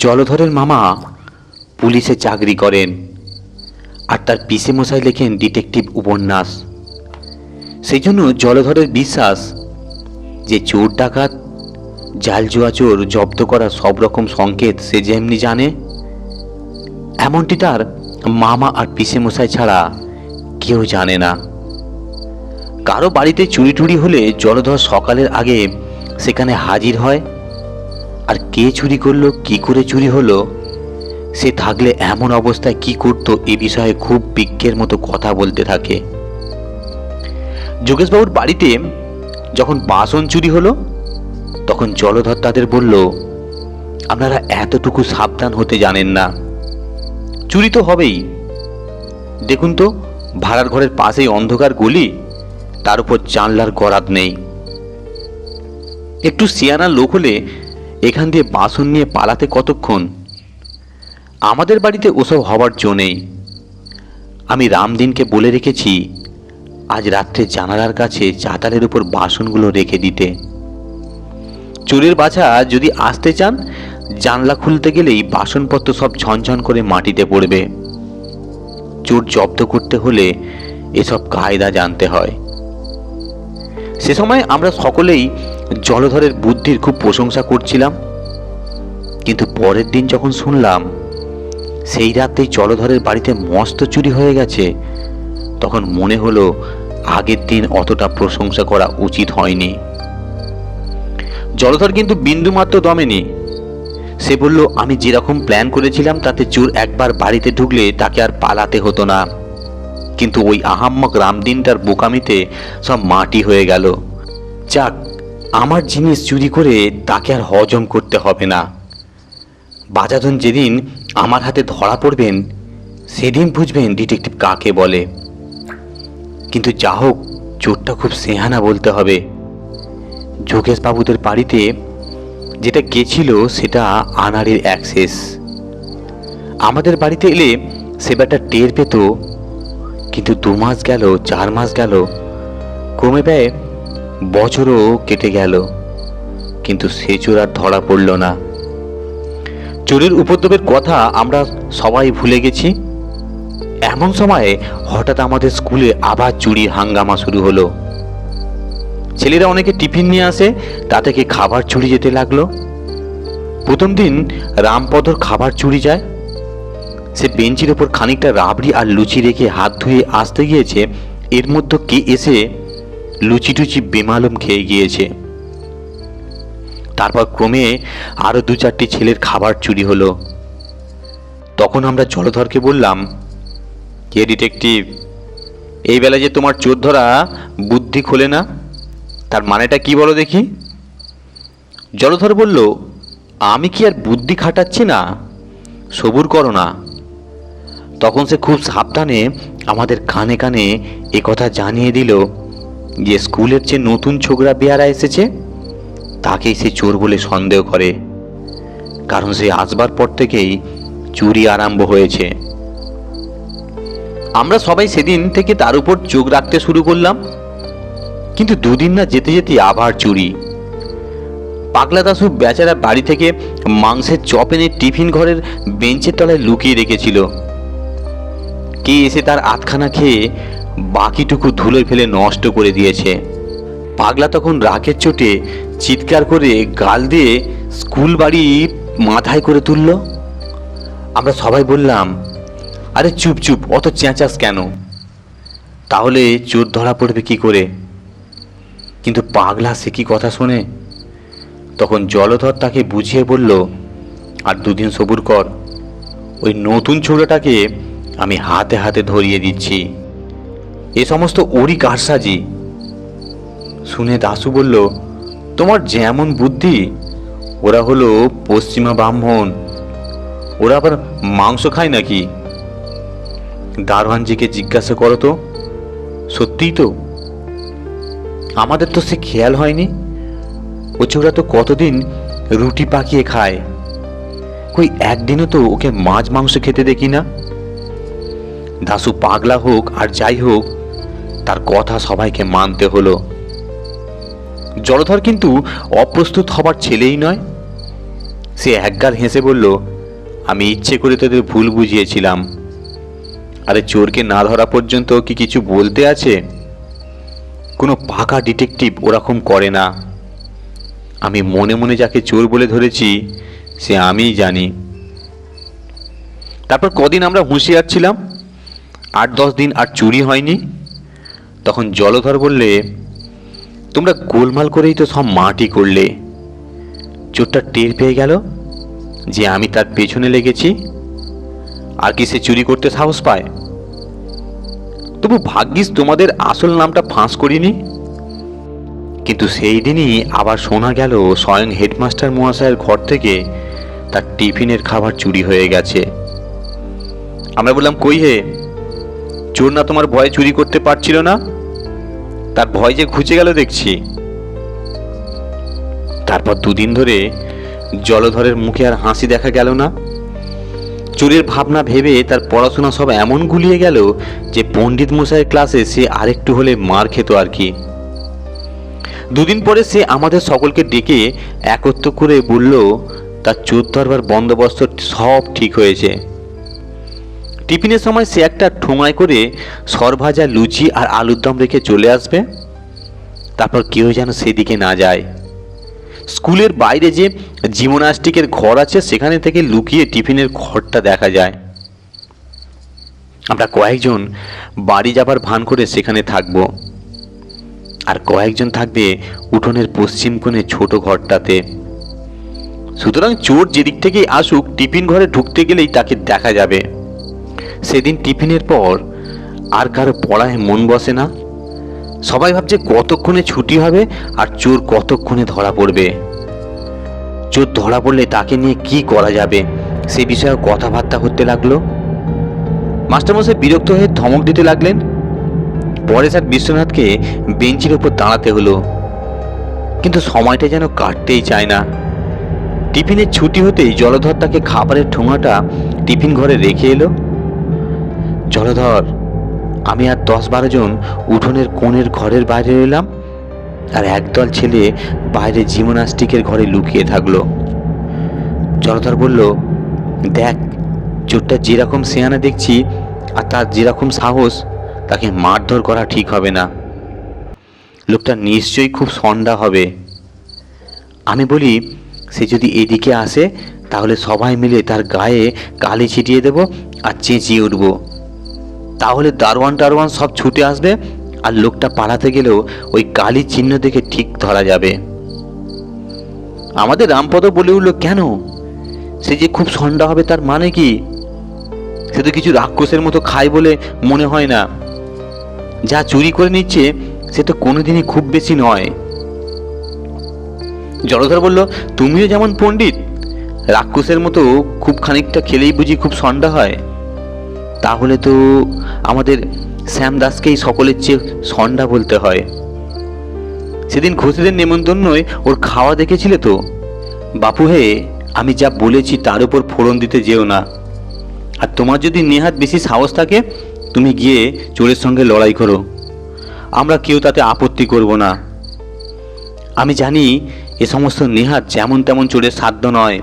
জলধরের মামা পুলিশে চাকরি করেন আর তার পিসে মশাই লেখেন ডিটেকটিভ উপন্যাস। সেই জন্য জলধরের বিশ্বাস যে চোর ডাকাত জাল জুয়া চোর জব্দ করার সব রকম সংকেত সে যেমনি জানে, এমনটি তার মামা আর পিসে মশাই ছাড়া কেউ জানে না। কারো বাড়িতে চুরি টুরি হলে জলধর সকালের আগে সেখানে হাজির হয়, আর কে চুরি করলো, কি করে চুরি হলো, সে থাকলে এমন অবস্থায় কি করতো এ বিষয়ে খুব বিজ্ঞের মতো কথা বলতে থাকে। যোগেশবাবুর বাড়িতে যখন বাসন চুরি হলো তখন জলধর তাদের বলল, আপনারা এতটুকু সাবধান হতে জানেন না, চুরি তো হবেই। দেখুন তো, ভাড়ার ঘরের পাশেই অন্ধকার গলি, তার উপর জানলার গরাদ নেই। একটু সিয়ানা লোক হলে এখান দিয়ে বাসন নিয়ে পালাতে কতক্ষণ। আমাদের বাড়িতে ওসব হবার জো নেই। আমি রামদিনকে বলে রেখেছি আজ রাত্রে জানালার কাছে চাতালের উপর বাসনগুলো রেখে দিতে। চোরের বাছা যদি আসতে চান, জানলা খুলতে গেলেই বাসনপত্র সব ঝনঝন করে মাটিতে পড়বে। চোর জব্দ করতে হলে এসব কায়দা জানতে হয়। সে সময় আমরা সকলেই জলধরের বুদ্ধির খুব প্রশংসা করছিলাম, কিন্তু পরের দিন যখন শুনলাম সেই রাতেই জলধরের বাড়িতে মস্ত চুরি হয়ে গেছে, তখন মনে হলো আগের দিন অতটা প্রশংসা করা উচিত হয়নি। জলধর কিন্তু বিন্দুমাত্র দমেনি। সে বলল, আমি যেরকম প্ল্যান করেছিলাম তাতে চোর একবার বাড়িতে ঢুকলে তাকে আর পালাতে হতো না, কিন্তু ওই আহাম্মক রামদিনটার বোকামিতে সব মাটি হয়ে গেল। যাক, আমার জিনিস চুরি করে তাকে আর হজম করতে হবে না। বাজাধন যেদিন আমার হাতে ধরা পড়বেন সেদিন বুঝবেন ডিটেকটিভ কাকে বলে। কিন্তু যা হোক, চোরটা খুব সেহানা বলতে হবে। যোগেশবাবুদের বাড়িতে যেটা গেছিল সেটা আনাড়ির অ্যাক্সেস। আমাদের বাড়িতে এলে সে ব্যাটা টের পেত, কিন্তু 2 মাস গেল, 4 মাস গেল, ক্রমে ব্যয় বছরও কেটে গেল, কিন্তু সে চোর আর ধরা পড়ল না। চোরের উপদ্রবের কথা আমরা সবাই ভুলে গেছি। এমন সময়ে হঠাৎ আমাদের স্কুলে আবার চুরির হাঙ্গামা শুরু হলো। ছেলেরা অনেকে টিফিন নিয়ে আসে, তা থেকে খাবার চুরি যেতে লাগলো। প্রথম দিন রামপদর খাবার চুরি যায়। সে বেঞ্চির ওপর খানিকটা রাবড়ি আর লুচি রেখে হাত ধুয়ে আসতে গিয়েছে, এর মধ্যে কে এসে লুচি টুচি বেমালুম খেয়ে গিয়েছে। তারপর ক্রমে আরো 2-4টি ছেলের খাবার চুরি হলো। তখন আমরা জলধরকে বললাম, কে ডিটেকটিভ, এই বেলা যে তোমার চোর ধরা বুদ্ধি খোলে না, তার মানেটা কি বলো দেখি। জলধর বলল, আমি কি আর বুদ্ধি খাটাচ্ছি না, সবুর করো না। তখন সে খুব সাবধানে আমাদের কানে কানে একথা জানিয়ে দিল যে স্কুলের যে নতুন ছোকরা বেয়ারা এসেছে তাকেই সে চোর বলে সন্দেহ করে, কারণ সে আসবার পর থেকেই চুরি আরম্ভ হয়েছে। আমরা সবাই সেদিন থেকে তার উপর চোখ রাখতে শুরু করলাম, কিন্তু 2 দিন না যেতে যেতে আবার চুরি। পাগলা দাশু বেচারা বাড়ি থেকে মাংসের চপ এনে টিফিন ঘরের বেঞ্চের তলায় লুকিয়ে রেখেছিল। কে এসে তার আধখানা খেয়ে বাকিটুকু ধুলোয় ফেলে নষ্ট করে দিয়েছে। পাগলা তখন রাগের চোটে চিৎকার করে গাল দিয়ে স্কুল বাড়ি মাথায় করে তুলল। আমরা সবাই বললাম, আরে চুপ চুপ, অত চেঁচাস কেন, তাহলে চোর ধরা পড়বে কি করে। কিন্তু পাগলা সে কি কথা শোনে। তখন জলধর তাকে বুঝিয়ে বলল, আর 2 দিন সবুর কর, ওই নতুন ছোড়াটাকে আমি হাতে হাতে ধরিয়ে দিচ্ছি, এ সমস্ত ওরই কারসাজি। শুনে দাশু বলল, তোমার যেমন বুদ্ধি, ওরা হলো পশ্চিমা ব্রাহ্মণ, ওরা আবার মাংস খায় নাকি। দারোয়ানজিকে জিজ্ঞাসা করো তো, সত্যিই তো, আমাদের তো সে খেয়াল হয়নি। ও ছোড়া তো কতদিন রুটি পাকিয়ে খায়, কই একদিনও তো ওকে মাছ মাংস খেতে দেখি না। দাশু পাগলা হোক আর যাই হোক, তার কথা সবাইকে মানতে হলো। জলধর কিন্তু অপ্রস্তুত হবার ছেলেই নয়। সে একগাল হেসে বলল, আমি ইচ্ছে করে তোদের ভুল বুঝিয়েছিলাম। আরে চোরকে না ধরা পর্যন্ত কি কিছু বলতে আছে? কোনো পাকা ডিটেকটিভ ওরকম করে না। আমি মনে মনে যাকে চোর বলে ধরেছি সে আমিই জানি। তারপর কদিন আমরা হুঁশিয়ার ছিলাম, 8-10 দিন আর চুরি হয়নি। তখন জলধর বললে, তোমরা গোলমাল করেই তো সব মাটি করলে। চোরটা টের পেয়ে গেল যে আমি তার পেছনে লেগেছি, আর কি সে চুরি করতে সাহস পায়? তবু ভাগ্যিস তোমাদের আসল নামটা ফাঁস করিনি। কিন্তু সেই দিনই আবার শোনা গেল স্বয়ং হেডমাস্টার মহাশয়ের ঘর থেকে তার টিফিনের খাবার চুরি হয়ে গেছে। আমরা বললাম, কই হে, চোর না তোমার ভয়ে চুরি করতে পারছিল না? তার ভয় যে ঘুচে গেল দেখছি। তারপর 2 দিন ধরে জলধরের মুখে আর হাসি দেখা গেল না। চোরের ভাবনা ভেবে তার পড়াশোনা সব এমন গুলিয়ে গেল যে পণ্ডিত মশাইয়ের ক্লাসে সে আরেকটু হলে মার খেত আর কি। 2 দিন পরে সে আমাদের সকলকে ডেকে একত্র করে বলল তার চোর ধরবার বন্দোবস্ত সব ঠিক হয়েছে। টিফিনের সময় সে একটা ঠোঙায় করে সরভাজা, লুচি আর আলুর দম রেখে চলে আসবে। তারপর কেউ যেন সেদিকে না যায়। স্কুলের বাইরে যে জিমনাস্টিকের ঘর আছে সেখানে থেকে লুকিয়ে টিফিনের ঘরটা দেখা যায়। আমরা কয়েকজন বাড়ি যাবার ভান করে সেখানে থাকবো, আর কয়েকজন থাকবে উঠোনের পশ্চিম কোণে ছোট ঘরটাতে। সুতরাং চোর যেদিক থেকেই আসুক টিফিন ঘরে ঢুকতে গেলেই তাকে দেখা যাবে। সেদিন টিফিনের পর আর কারো পড়ায় মন বসে না। সবাই ভাবছে কতক্ষণে ছুটি হবে আর চোর কতক্ষণে ধরা পড়বে। চোর ধরা পড়লে তাকে নিয়ে কি করা যাবে সে বিষয়ে কথাবার্তা করতে লাগলো। মাস্টারমশাই বিরক্ত হয়ে ধমক দিতে লাগলেন। পরে স্যার বিশ্বনাথকে বেঞ্চের উপর দাঁড়াতে হলো, কিন্তু সময়টা যেন কাটতেই চায় না। টিফিনের ছুটি হতেই জলধর তাকে খাবারের ঠোঙাটা টিফিন ঘরে রেখে এলো। জলধর, আমি আর 10-12 জন উঠোনের কোণের ঘরের বাইরে এলাম, আর একদল ছেলে বাইরে জিমনাস্টিকের ঘরে লুকিয়ে থাকলো। জলধর বলল, দেখ, চোরটা যেরকম সেয়ানা দেখছি আর তার যেরকম সাহস, তাকে মারধর করা ঠিক হবে না। লোকটা নিশ্চয়ই খুব সন্ডা হবে। আমি বলি, সে যদি এদিকে আসে তাহলে সবাই মিলে তার গায়ে কালি ছিটিয়ে দেব আর চেঁচিয়ে উঠব। তাহলে দারোয়ান সব ছুটে আসবে, আর লোকটা পালাতে গেলেও ওই কালির চিহ্ন দেখে ঠিক ধরা যাবে। আমাদের রামপদ বলে উঠল, কেন? সে যে খুব সন্ডা হবে তার মানে কি? সে তো কিছু রাক্ষসের মতো খায় বলে মনে হয় না। যা চুরি করে নিচ্ছে সে তো কোনোদিনই খুব বেশি নয়। জলধর বলল, তুমিও যেমন পণ্ডিত, রাক্ষসের মতো খুব খানিকটা খেলেই বুঝি খুব সন্ডা হয়? তাহলে তো আমাদের শ্যামদাসকেই সকলের চেয়ে সন্ডা বলতে হয়। সেদিন ঘোষেদের নেমন্তন্নয় ওর খাওয়া দেখেছিলে তো? বাপু হে, আমি যা বলেছি তার উপর ফোড়ন দিতে যেও না। আর তোমার যদি নেহাত বেশি সাহস থাকে তুমি গিয়ে চোরের সঙ্গে লড়াই করো, আমরা কেউ তাতে আপত্তি করব না। আমি জানি এ সমস্ত নেহাত যেমন তেমন চোরের সাধ্য নয়।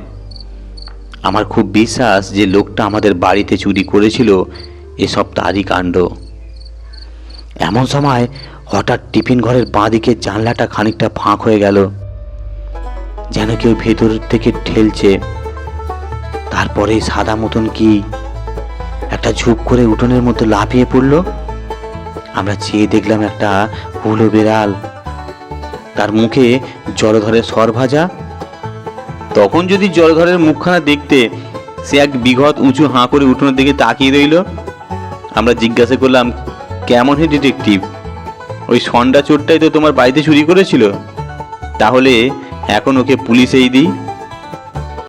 আমার খুব বিশ্বাস যে লোকটা আমাদের বাড়িতে চুরি করেছিল এসব তারই কাণ্ড। এমন সময় হঠাৎ টিফিন ঘরের বাঁ দিকের জানলাটা খানিকটা ফাঁক হয়ে গেল, যেন কেউ ভেতর থেকে ঠেলছে। তারপরে সাদা মতন কি একটা ঝুপ করে উঠোনের মধ্যে লাফিয়ে পড়লো। আমরা চেয়ে দেখলাম একটা হুলো বেড়াল, তার মুখে জলধরের সর ভাজা। তখন যদি জলধরের মুখখানা দেখতে, সে এক বিঘত উঁচু হাঁ করে উঠোনের দিকে তাকিয়ে রইল। আমরা জিজ্ঞাসা করলাম, কেমন হে ডিটেকটিভ, ওই সন্ডা চোরটাই তো তোমার বাড়িতে চুরি করেছিল? তাহলে এখন ওকে পুলিশেই দিই।